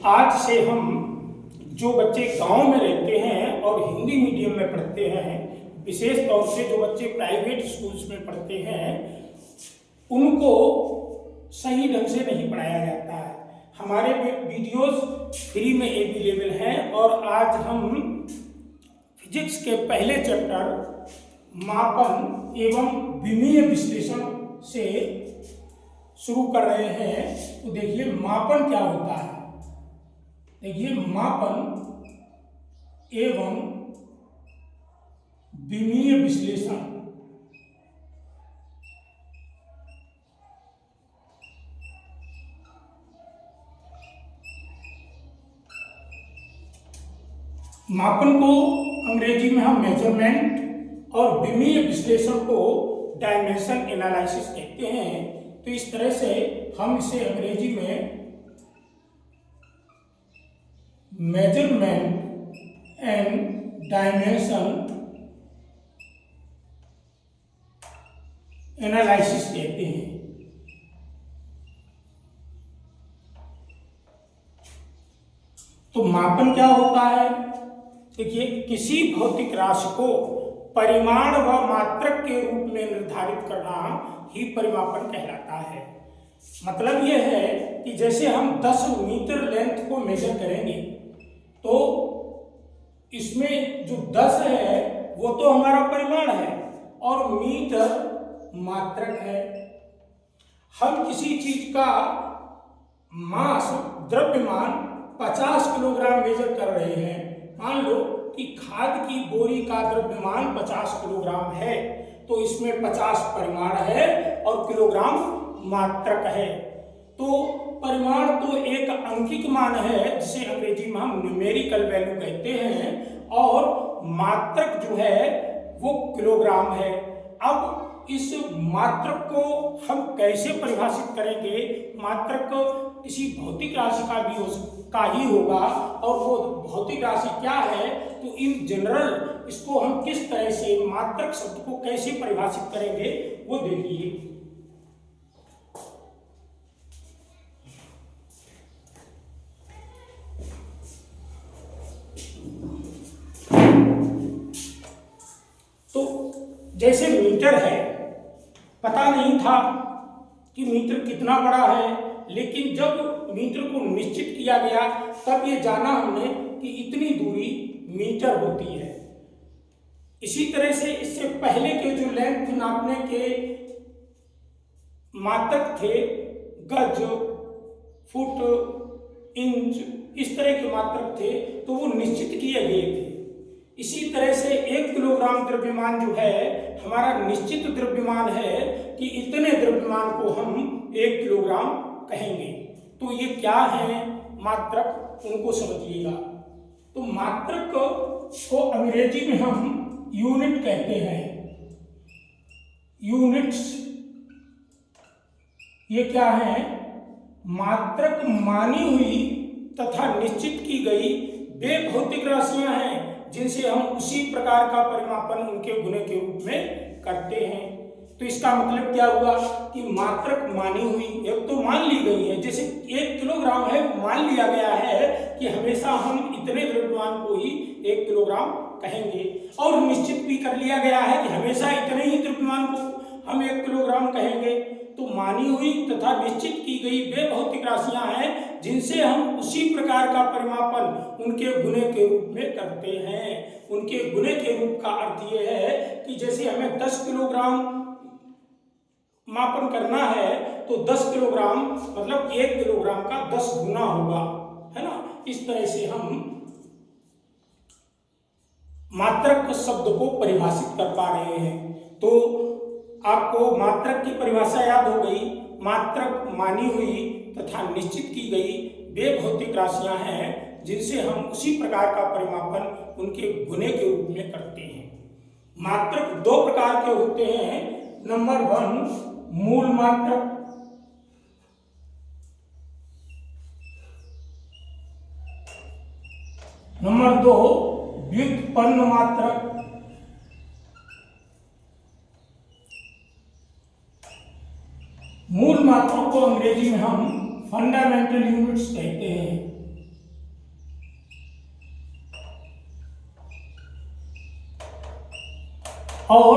आज से हम जो बच्चे गांव में रहते हैं और हिंदी मीडियम में पढ़ते हैं, विशेष तौर से जो बच्चे प्राइवेट स्कूल्स में पढ़ते हैं, उनको सही ढंग से नहीं पढ़ाया जाता है। हमारे वीडियोस फ्री में अवेलेबल हैं और आज हम फिजिक्स के पहले चैप्टर मापन एवं विमीय विश्लेषण से शुरू कर रहे हैं। तो देखिए मापन क्या होता है। देखिए मापन एवं विमीय विश्लेषण मापन को अंग्रेजी में हम मेजरमेंट और विमीय विश्लेषण को डायमेंशन एनालिसिस कहते हैं। तो इस तरह से हम इसे अंग्रेजी में मेजरमेंट एंड डायमेंशन एनालिसिस कहते हैं। तो मापन क्या होता है? देखिए, किसी भौतिक राशि को परिमाण व मात्रक के रूप में निर्धारित करना ही परिमापन कहलाता है। मतलब यह है कि जैसे हम 10 मीटर लेंथ को मेजर करेंगे तो इसमें जो 10 है वो तो हमारा परिमाण है और मीटर मात्रक है। हम किसी चीज का मास द्रव्यमान 50 किलोग्राम मेजर कर रहे हैं। मान लो कि खाद की बोरी का द्रव्यमान 50 किलोग्राम है, तो इसमें 50 परिमाण है और किलोग्राम मात्रक है। तो परिमाण तो एक अंकिक मान है जिसे अंग्रेजी में हम न्यूमेरिकल वैल्यू कहते हैं, और मात्रक जो है वो किलोग्राम है। अब इस मात्रक को हम कैसे परिभाषित करेंगे? मात्रक किसी भौतिक राशि का ही होगा, और वो भौतिक राशि क्या है? तो इन जनरल इसको हम किस तरह से मात्रक शब्द को कैसे परिभाषित करेंगे वो देखिए। तो जैसे मीटर है, पता नहीं था कि मीटर कितना बड़ा है, लेकिन जब मीटर को निश्चित किया गया तब ये जाना हमने कि इतनी दूरी मीटर होती है। इसी तरह से इससे पहले के जो लेंथ नापने के मात्रक थे, गज, फुट, इंच, इस तरह के मात्रक थे, तो वो निश्चित किए गए थे। इसी तरह से 1 किलोग्राम द्रव्यमान जो है हमारा निश्चित द्रव्यमान है कि इतने द्रव्यमान को हम 1 किलोग्राम कहेंगे। तो ये क्या है मात्रक, उनको समझिएगा। तो मात्रक को अंग्रेजी में हम यूनिट कहते हैं। यूनिट्स ये क्या है? मात्रक मानी हुई तथा निश्चित की गई वे भौतिक राशियां हैं जिनसे हम उसी प्रकार का परिमापन उनके गुणे के रूप में करते हैं। तो इसका मतलब क्या हुआ कि मात्रक मानी हुई, एक तो मान ली गई है, जैसे 1 किलोग्राम है, मान लिया गया है कि हमेशा हम इतने द्रव्यमान को ही 1 किलोग्राम कहेंगे, और निश्चित भी कर लिया गया है कि हमेशा इतने ही द्रव्यमान को हम 1 किलोग्राम कहेंगे। तो मानी हुई तथा निश्चित की गई वे भौतिक राशियां हैं जिनसे हम उसी प्रकार का परिमापन उनके गुणे के रूप में करते हैं। उनके गुणे के रूप का अर्थ यह है कि जैसे हमें 10 किलोग्राम मापन करना है तो 10 किलोग्राम मतलब 1 किलोग्राम का 10 गुना होगा, है ना। इस तरह से हम मात्रक शब्द को परिभाषित कर पा रहे हैं। तो आपको मात्रक की परिभाषा याद हो गई। मात्रक मानी हुई तथा निश्चित की गई वे भौतिक राशियां हैं जिनसे हम उसी प्रकार का परिमापन उनके गुणे के रूप में करते हैं। मात्रक 2 प्रकार के होते हैं। नंबर 1 मूल मात्रक, नंबर 2 व्युत्पन्न मात्रक, मूल मात्रों को अंग्रेजी में हम फंडामेंटल यूनिट्स कहते हैं। और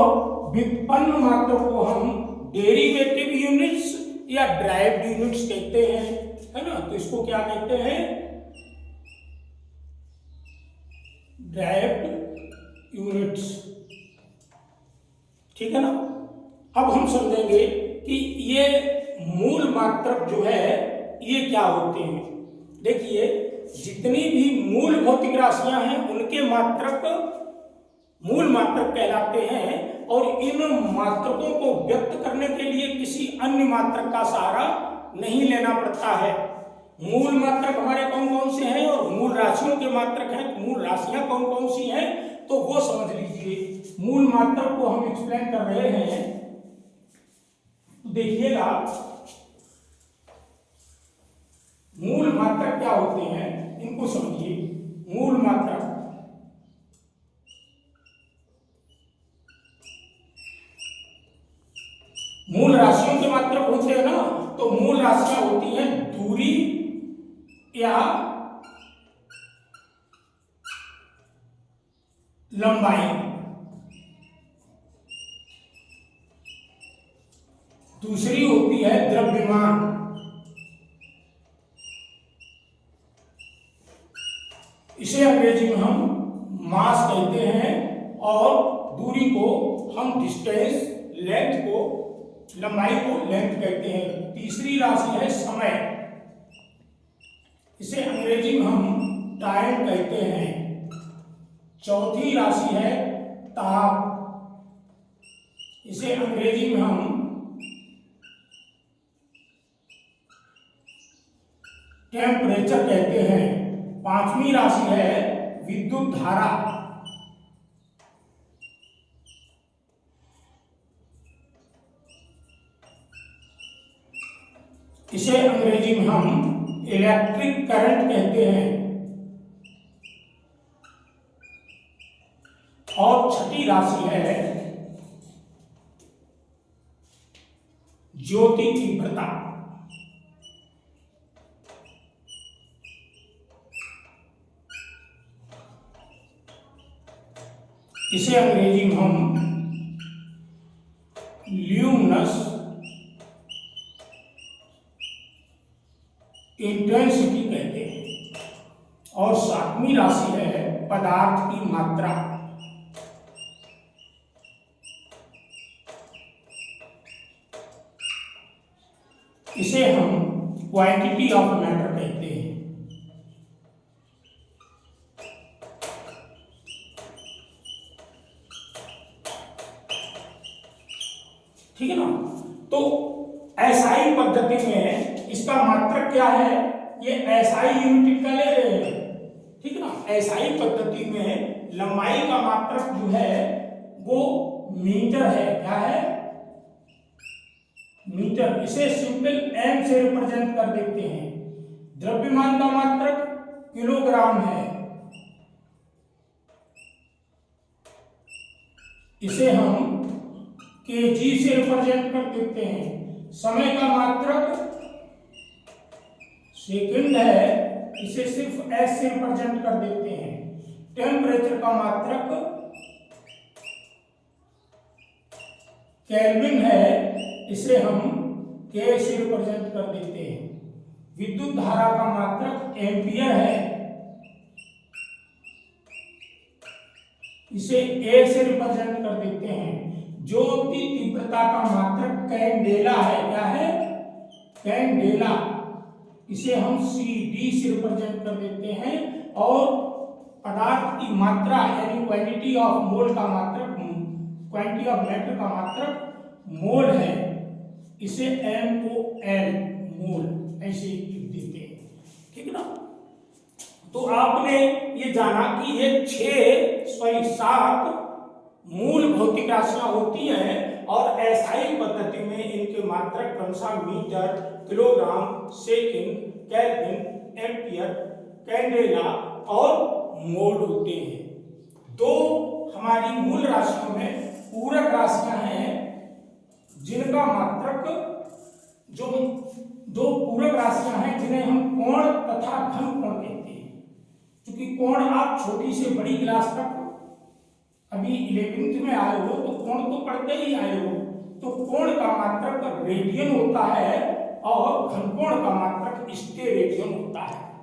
व्युत्पन्न मात्रक को हम डेरिवेटिव यूनिट्स या ड्राइव्ड यूनिट्स कहते हैं, है ना। तो इसको क्या कहते हैं? ड्राइव्ड यूनिट्स, ठीक है ना। अब हम समझेंगे कि ये मूल मात्रक जो है ये क्या होते हैं। देखिए, जितनी भी मूल भौतिक राशियां हैं उनके मात्रक मूल मात्रक कहलाते हैं, और इन मात्रकों को व्यक्त करने के लिए किसी अन्य मात्रक का सहारा नहीं लेना पड़ता है। मूल मात्रक हमारे कौन कौन से हैं और मूल राशियों के मात्रक हैं, मूल राशियां कौन कौन सी हैं, तो वो समझ लीजिए। मूल मात्रक को हम एक्सप्लेन कर रहे हैं, देखिएगा मूल मात्रक क्या होते हैं, इनको समझिए। मूल मात्रक मूल राशियों के मात्रक होते हैं ना, तो मूल राशियां होती हैं दूरी या लंबाई, दूसरी होती है द्रव्यमान, इसे अंग्रेजी में हम मास कहते हैं, और दूरी को हम डिस्टेंस, लेंथ को, लंबाई को लेंथ कहते हैं। तीसरी राशि है समय, इसे अंग्रेजी में हम टाइम कहते हैं। चौथी राशि है ताप, इसे अंग्रेजी में हम टेम्परेचर कहते हैं। पांचवी राशि है विद्युत धारा, इसे अंग्रेजी में हम इलेक्ट्रिक करंट कहते हैं। और छठी राशि है ज्योति तीव्रता, इसे अंग्रेजी में हम ल्यूमिनस इंटेंसिटी कहते हैं। और सातवीं राशि है पदार्थ की मात्रा, इसे हम क्वांटिटी ऑफ मैटर कहते हैं। ठीक है ना। तो एसआई पद्धति में इसका मात्रक क्या है, ये एसआई यूनिट का ले रहे हैं, ठीक है ना। एसआई पद्धति में लंबाई का मात्रक जो है वो मीटर है। क्या है? मीटर। इसे सिंपल एम से रिप्रेजेंट कर देते हैं। द्रव्यमान का मात्रक किलोग्राम है, इसे हम केजी से रिप्रेजेंट कर देते हैं। समय का मात्रक सेकंड है, इसे सिर्फ एस से रिप्रेजेंट कर देते हैं। टेम्परेचर का मात्रक केल्विन है, इसे हम के से रिप्रेजेंट कर देते हैं। विद्युत धारा का मात्रक एम्पियर है, इसे ए से रिप्रेजेंट कर देते हैं। ज्योति तीव्रता का मात्रक कैंडेला है। क्या है? कैंडेला, इसे हम सी डी से रिप्रेजेंट कर देते हैं। और पदार्थ की मात्रा यानी क्वांटिटी ऑफ मोल का मात्रक, क्वांटिटी ऑफ मैटर का मात्रक मोल है, इसे MOL मोल ऐसे लिख देते हैं। ठीक है ना। तो आपने ये जाना कि ये 7 मूल भौतिक राशियां होती हैं, और एसआई पद्धति में इनके मात्रक क्रमशः metre, kilogram, second, kelvin, ampere, candela और मोल होते हैं। 2 हमारी मूल राशियों में पूरक राशियां हैं, जिनका मात्रक जो 2 पूरक राशियां हैं जिन्हें हम कोण तथा घन कोण कहते हैं। क्योंकि कोण आप छोटी से बड़ी क्लास तक अभी 11th में आए हो तो कोण तो पढ़ते ही आए हो। तो कोण का मात्रक रेडियन होता है और घनकोण का मात्रक स्टेरेडियन होता है।